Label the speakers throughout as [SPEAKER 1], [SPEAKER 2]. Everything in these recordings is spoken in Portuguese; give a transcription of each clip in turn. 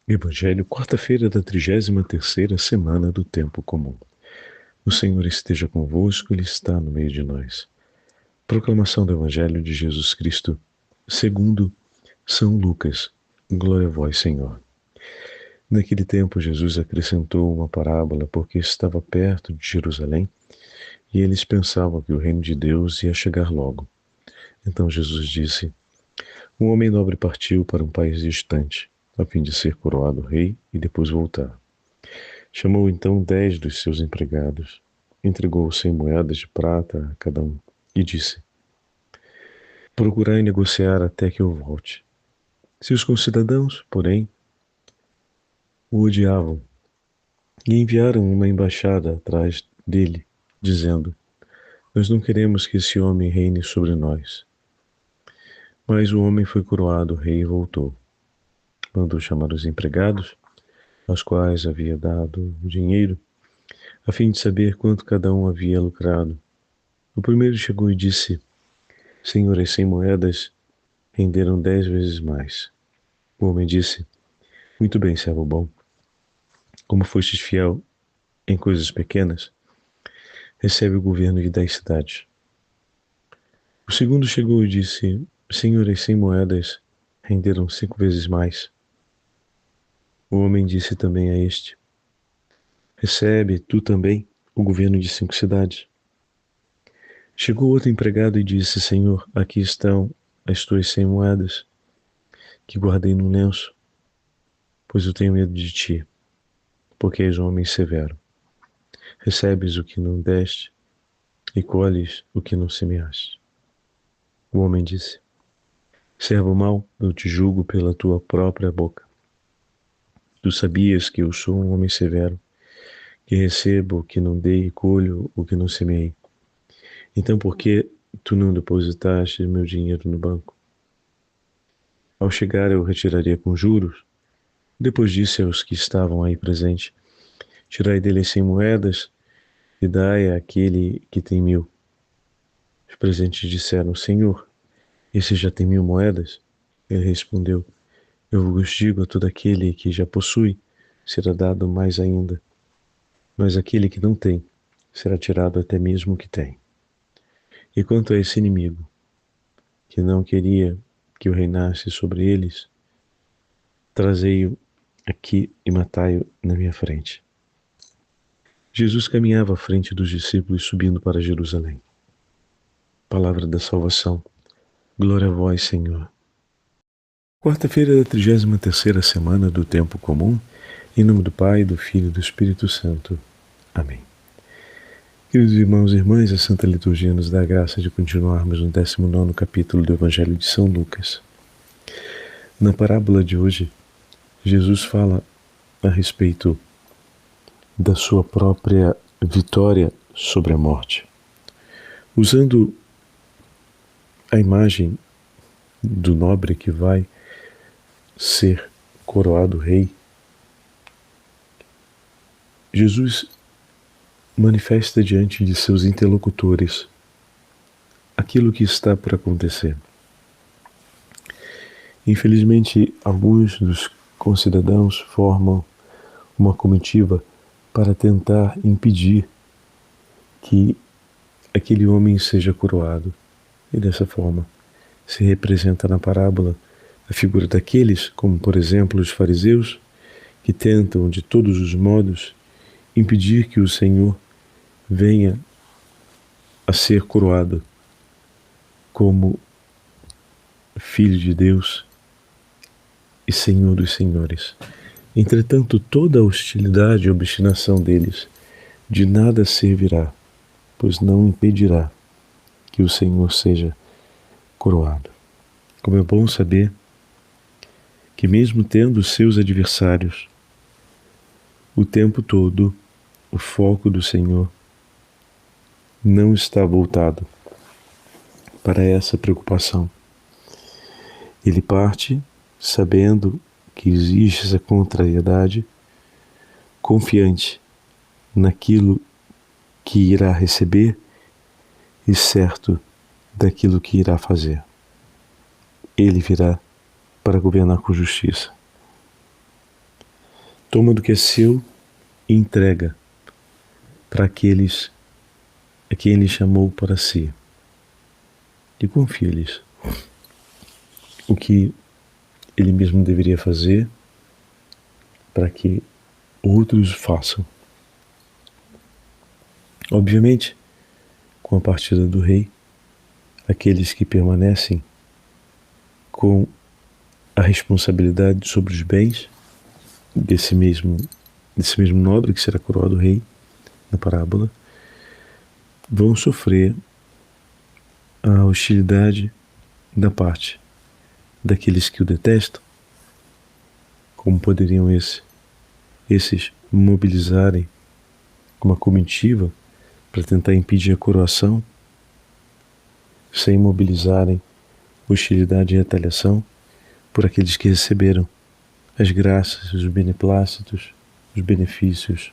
[SPEAKER 1] Evangelho, quarta-feira da 33ª semana do Tempo Comum. O Senhor esteja convosco, Ele está no meio de nós. Proclamação do Evangelho de Jesus Cristo, segundo São Lucas. Glória a vós, Senhor. Naquele tempo, Jesus acrescentou uma parábola porque estava perto de Jerusalém e eles pensavam que o reino de Deus ia chegar logo. Então Jesus disse: Um homem nobre partiu para um país distante, a fim de ser coroado rei e depois voltar. Chamou então 10 dos seus empregados, entregou 100 moedas de prata a cada um e disse: Procurai negociar até que eu volte. Seus concidadãos, porém, o odiavam e enviaram uma embaixada atrás dele, dizendo: Nós não queremos que esse homem reine sobre nós. Mas o homem foi coroado rei e voltou. Mandou chamar os empregados, aos quais havia dado o dinheiro, a fim de saber quanto cada um havia lucrado. O primeiro chegou e disse: Senhor, as 100 moedas renderam 10 vezes mais. O homem disse: Muito bem, servo bom. Como fostes fiel em coisas pequenas, recebe o governo de 10 cidades. O segundo chegou e disse: Senhor, as 100 moedas renderam 5 vezes mais. O homem disse também a este: Recebe tu também o governo de 5 cidades. Chegou outro empregado e disse: Senhor, aqui estão as tuas 100 moedas, que guardei num lenço, pois eu tenho medo de ti, porque és um homem severo. Recebes o que não deste e colhes o que não semeaste. O homem disse: Servo mau, eu te julgo pela tua própria boca. Tu sabias que eu sou um homem severo, que recebo o que não dei e colho o que não semeei. Então por que tu não depositaste meu dinheiro no banco? Ao chegar eu retiraria com juros. Depois disse aos que estavam aí presentes: Tirai dele 100 moedas e dai àquele que tem 1000. Os presentes disseram: Senhor, esse já tem 1000 moedas? Ele respondeu: Eu vos digo, a todo aquele que já possui, será dado mais ainda. Mas aquele que não tem, será tirado até mesmo o que tem. E quanto a esse inimigo, que não queria que eu reinasse sobre eles, trazei-o aqui e matai-o na minha frente. Jesus caminhava à frente dos discípulos subindo para Jerusalém. Palavra da salvação. Glória a vós, Senhor. Quarta-feira da 33ª semana do Tempo Comum, em nome do Pai, do Filho e do Espírito Santo. Amém. Queridos irmãos e irmãs, a Santa Liturgia nos dá a graça de continuarmos no 19º capítulo do Evangelho de São Lucas. Na parábola de hoje, Jesus fala a respeito da sua própria vitória sobre a morte. Usando a imagem do nobre que vai ser coroado rei, Jesus manifesta diante de seus interlocutores aquilo que está por acontecer. Infelizmente, alguns dos concidadãos formam uma comitiva para tentar impedir que aquele homem seja coroado. E dessa forma se representa na parábola a figura daqueles, como por exemplo os fariseus, que tentam de todos os modos impedir que o Senhor venha a ser coroado como Filho de Deus e Senhor dos Senhores. Entretanto, toda a hostilidade e obstinação deles de nada servirá, pois não impedirá que o Senhor seja coroado. Como é bom saber que mesmo tendo seus adversários, o tempo todo o foco do Senhor não está voltado para essa preocupação. Ele parte sabendo que existe essa contrariedade, confiante naquilo que irá receber e certo daquilo que irá fazer. Ele virá para governar com justiça. toma do que é seu e entrega para aqueles a quem ele chamou para si. E confia-lhes o que ele mesmo deveria fazer para que outros façam. Obviamente, com a partida do rei, aqueles que permanecem com a responsabilidade sobre os bens desse mesmo nobre que será coroado rei na parábola, vão sofrer a hostilidade da parte daqueles que o detestam. Como poderiam esses mobilizarem uma comitiva para tentar impedir a coroação, sem mobilizarem hostilidade e retaliação por aqueles que receberam as graças, os beneplácitos, os benefícios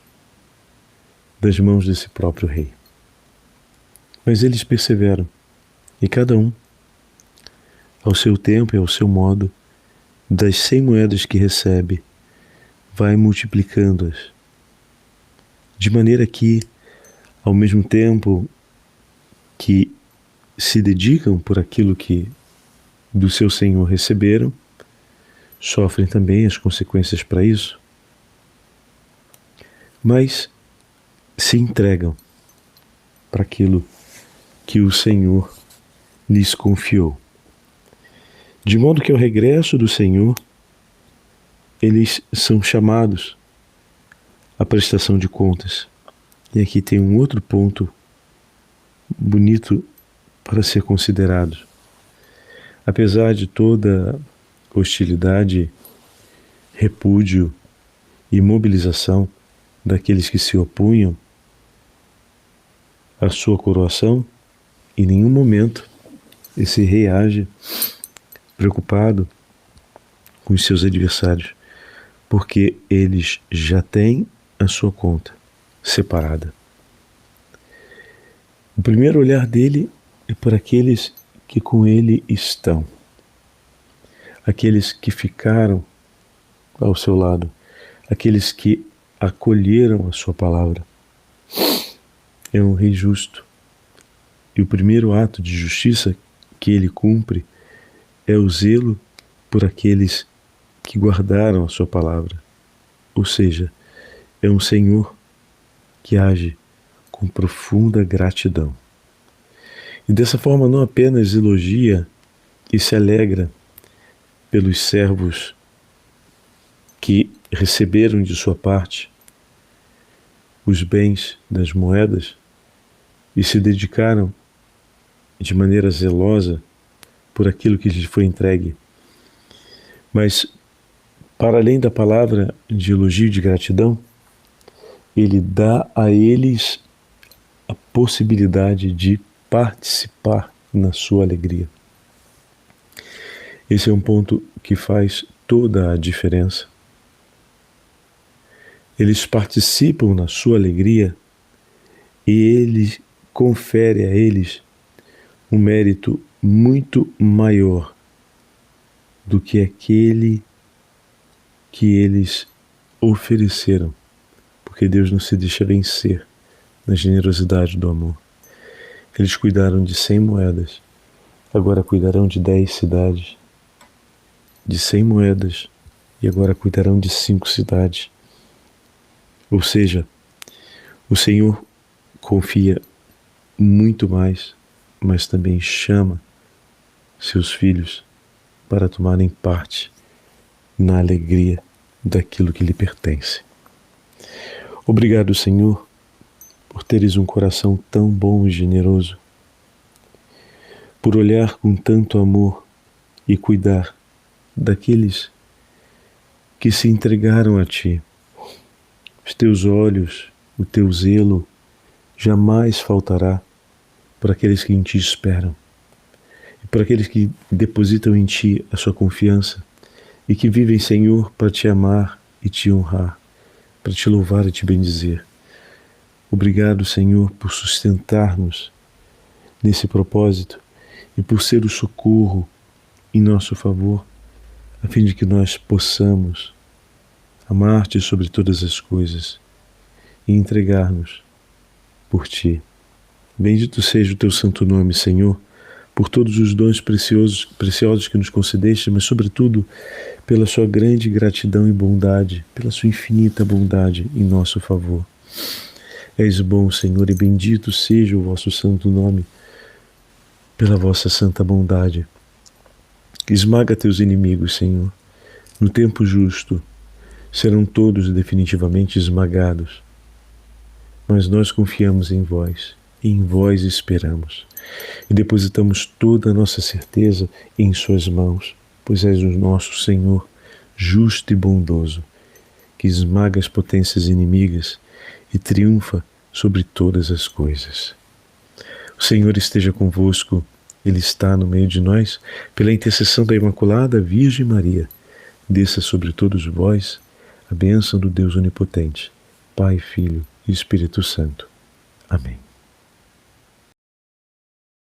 [SPEAKER 1] das mãos desse próprio rei. Mas eles perseveram, e cada um, ao seu tempo e ao seu modo, das 100 moedas que recebe, vai multiplicando-as, de maneira que, ao mesmo tempo que se dedicam por aquilo que do seu Senhor receberam, sofrem também as consequências para isso, mas se entregam para aquilo que o Senhor lhes confiou. De modo que ao regresso do Senhor, eles são chamados à prestação de contas. E aqui tem um outro ponto bonito para ser considerado. Apesar de toda hostilidade, repúdio e mobilização daqueles que se opunham à sua coroação, em nenhum momento esse rei age preocupado com os seus adversários, porque eles já têm a sua conta separada. O primeiro olhar dele é por aqueles que com ele estão, aqueles que ficaram ao seu lado, aqueles que acolheram a sua palavra. É um rei justo, e o primeiro ato de justiça que ele cumpre é o zelo por aqueles que guardaram a sua palavra. Ou seja, é um Senhor que age com profunda gratidão. E dessa forma não apenas elogia e se alegra pelos servos que receberam de sua parte os bens das moedas e se dedicaram de maneira zelosa por aquilo que lhes foi entregue, mas para além da palavra de elogio e de gratidão, ele dá a eles a possibilidade de participar na sua alegria. Esse é um ponto que faz toda a diferença. Eles participam na sua alegria e ele confere a eles um mérito muito maior do que aquele que eles ofereceram, porque Deus não se deixa vencer na generosidade do amor. Eles cuidaram de 100 moedas, agora cuidarão de 10 cidades, de 100 moedas, e agora cuidarão de 5 cidades. Ou seja, o Senhor confia muito mais, mas também chama seus filhos para tomarem parte na alegria daquilo que lhe pertence. Obrigado, Senhor, por teres um coração tão bom e generoso, por olhar com tanto amor e cuidar daqueles que se entregaram a Ti. Os Teus olhos, o Teu zelo jamais faltará por aqueles que em Ti esperam e por aqueles que depositam em Ti a sua confiança e que vivem, Senhor, para Te amar e Te honrar, para Te louvar e Te bendizer. Obrigado, Senhor, por sustentar-nos nesse propósito e por ser o socorro em nosso favor, a fim de que nós possamos amar-te sobre todas as coisas e entregar-nos por ti. Bendito seja o teu santo nome, Senhor, por todos os dons preciosos que nos concedeste, mas sobretudo pela sua grande gratidão e bondade, pela sua infinita bondade em nosso favor. És bom, Senhor, e bendito seja o vosso santo nome, pela vossa santa bondade. Esmaga teus inimigos, Senhor. No tempo justo serão todos definitivamente esmagados. Mas nós confiamos em vós, e em vós esperamos. E depositamos toda a nossa certeza em suas mãos, pois és o nosso Senhor, justo e bondoso, que esmaga as potências inimigas e triunfa sobre todas as coisas. O Senhor esteja convosco, Ele está no meio de nós, pela intercessão da Imaculada Virgem Maria. Desça sobre todos vós a bênção do Deus Onipotente, Pai, Filho e Espírito Santo. Amém.